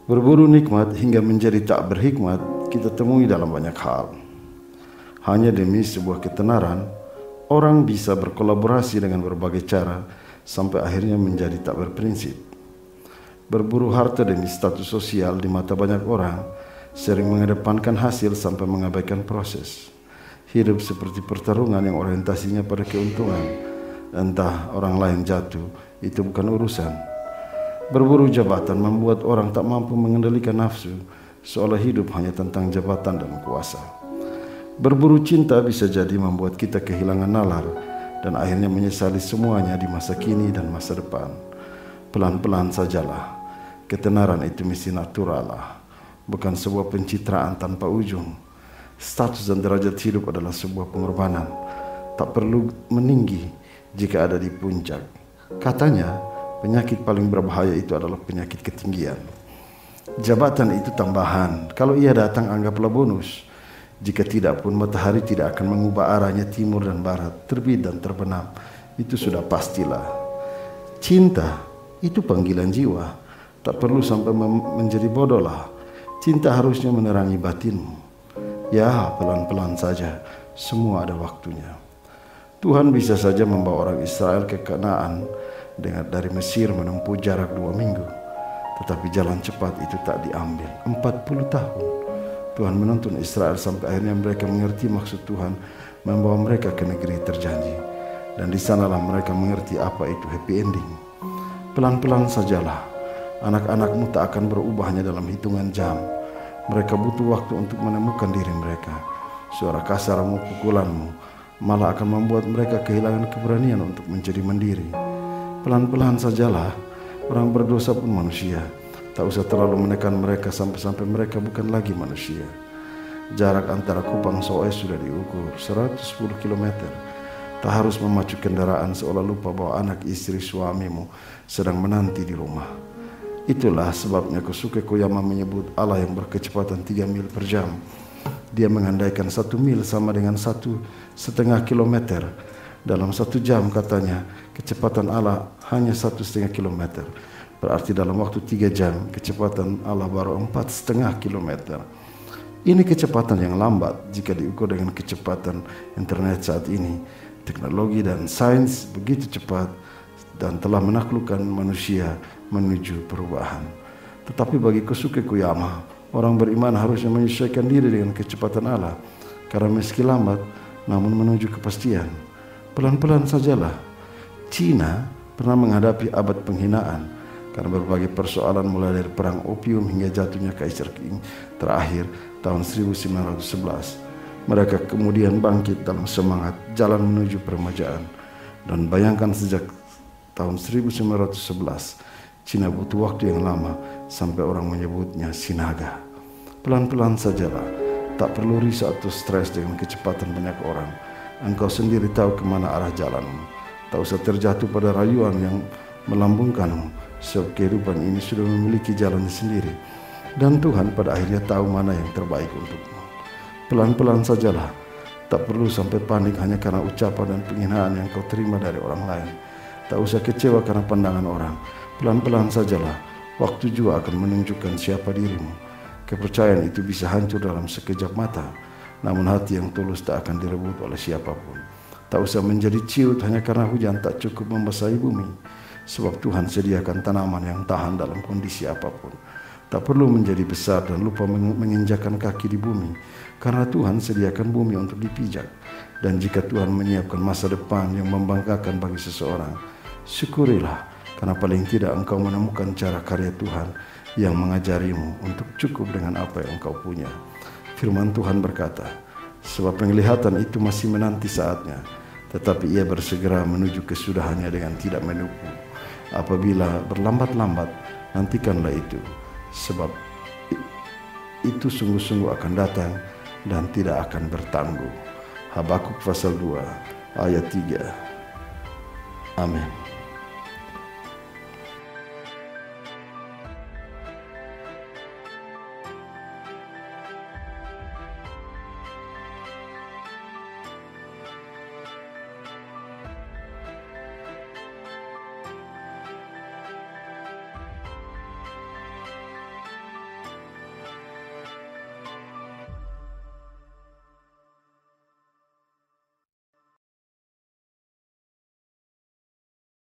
Berburu nikmat hingga menjadi tak berhikmat kita temui dalam banyak hal. Hanya demi sebuah ketenaran, orang bisa berkolaborasi dengan berbagai cara sampai akhirnya menjadi tak berprinsip. Berburu harta demi status sosial di mata banyak orang sering mengedepankan hasil sampai mengabaikan proses. Hidup seperti pertarungan yang orientasinya pada keuntungan. Entah orang lain jatuh, itu bukan urusan. Berburu jabatan membuat orang tak mampu mengendalikan nafsu, seolah hidup hanya tentang jabatan dan kuasa. Berburu cinta bisa jadi membuat kita kehilangan nalar dan akhirnya menyesali semuanya di masa kini dan masa depan. Pelan-pelan sajalah, ketenaran itu mesti natural lah, bukan sebuah pencitraan tanpa ujung. Status dan derajat hidup adalah sebuah pengorbanan, tak perlu meninggi jika ada di puncak. Katanya, penyakit paling berbahaya itu adalah penyakit ketinggian. Jabatan itu tambahan. Kalau ia datang anggaplah bonus. Jika tidak pun matahari tidak akan mengubah arahnya timur dan barat, terbit dan terbenam. Itu sudah pastilah. Cinta itu panggilan jiwa. Tak perlu sampai menjadi bodoh lah. Cinta harusnya menerangi batinmu. Ya, pelan-pelan saja. Semua ada waktunya. Tuhan bisa saja membawa orang Israel ke Kanaan dari Mesir menempuh jarak 2 minggu. Tetapi jalan cepat itu tak diambil. 40 tahun Tuhan menuntun Israel sampai akhirnya mereka mengerti maksud Tuhan membawa mereka ke negeri terjanji. Dan di sanalah mereka mengerti apa itu happy ending. Pelan-pelan sajalah. Anak-anakmu tak akan berubah hanya dalam hitungan jam. Mereka butuh waktu untuk menemukan diri mereka. Suara kasarmu, pukulanmu malah akan membuat mereka kehilangan keberanian untuk menjadi mandiri. Pelan-pelan sajalah, orang berdosa pun manusia. Tak usah terlalu menekan mereka sampai-sampai mereka bukan lagi manusia. Jarak antara Kupang Soe sudah diukur 110 km. Tak harus memacu kendaraan seolah lupa bahwa anak istri suamimu sedang menanti di rumah. Itulah sebabnya Kosuke Koyama menyebut Allah yang berkecepatan 3 mil per jam. Dia mengandaikan 1 mil sama dengan 1,5 kilometer. Dalam 1 jam katanya, kecepatan Allah hanya 1,5 kilometer. Berarti dalam waktu 3 jam, kecepatan Allah baru 4,5 kilometer. Ini kecepatan yang lambat jika diukur dengan kecepatan internet saat ini. Teknologi dan sains begitu cepat dan telah menaklukkan manusia menuju perubahan. Tetapi bagi Kosuke Koyama, orang beriman harusnya menyesuaikan diri dengan kecepatan Allah. Karena meski lambat, namun menuju kepastian. Pelan-pelan sajalah. Cina pernah menghadapi abad penghinaan karena berbagai persoalan mulai dari perang opium hingga jatuhnya Kaisar Qing terakhir tahun 1911. Mereka kemudian bangkit dalam semangat jalan menuju peremajaan. Dan bayangkan sejak tahun 1911, Cina butuh waktu yang lama sampai orang menyebutnya Sinaga. Pelan-pelan sajalah, tak perlu risau atau stres dengan kecepatan banyak orang. Engkau sendiri tahu kemana arah jalanmu. Tak usah terjatuh pada rayuan yang melambungkanmu, sebab kehidupan ini sudah memiliki jalannya sendiri. Dan Tuhan pada akhirnya tahu mana yang terbaik untukmu. Pelan-pelan sajalah, tak perlu sampai panik hanya karena ucapan dan penghinaan yang kau terima dari orang lain. Tak usah kecewa karena pandangan orang. Pelan-pelan sajalah, waktu juga akan menunjukkan siapa dirimu. Kepercayaan itu bisa hancur dalam sekejap mata. Namun hati yang tulus tak akan direbut oleh siapapun. Tak usah menjadi ciut hanya karena hujan tak cukup membasahi bumi. Sebab Tuhan sediakan tanaman yang tahan dalam kondisi apapun. Tak perlu menjadi besar dan lupa menginjakkan kaki di bumi. Karena Tuhan sediakan bumi untuk dipijak. Dan jika Tuhan menyiapkan masa depan yang membanggakan bagi seseorang, syukurilah. Karena paling tidak engkau menemukan cara karya Tuhan yang mengajarimu untuk cukup dengan apa yang engkau punya. Firman Tuhan berkata, sebab penglihatan itu masih menanti saatnya, tetapi ia bersegera menuju kesudahannya dengan tidak menunggu. Apabila berlambat-lambat, nantikanlah itu, sebab itu sungguh-sungguh akan datang dan tidak akan bertangguh. Habakuk pasal 2 ayat 3. Amin.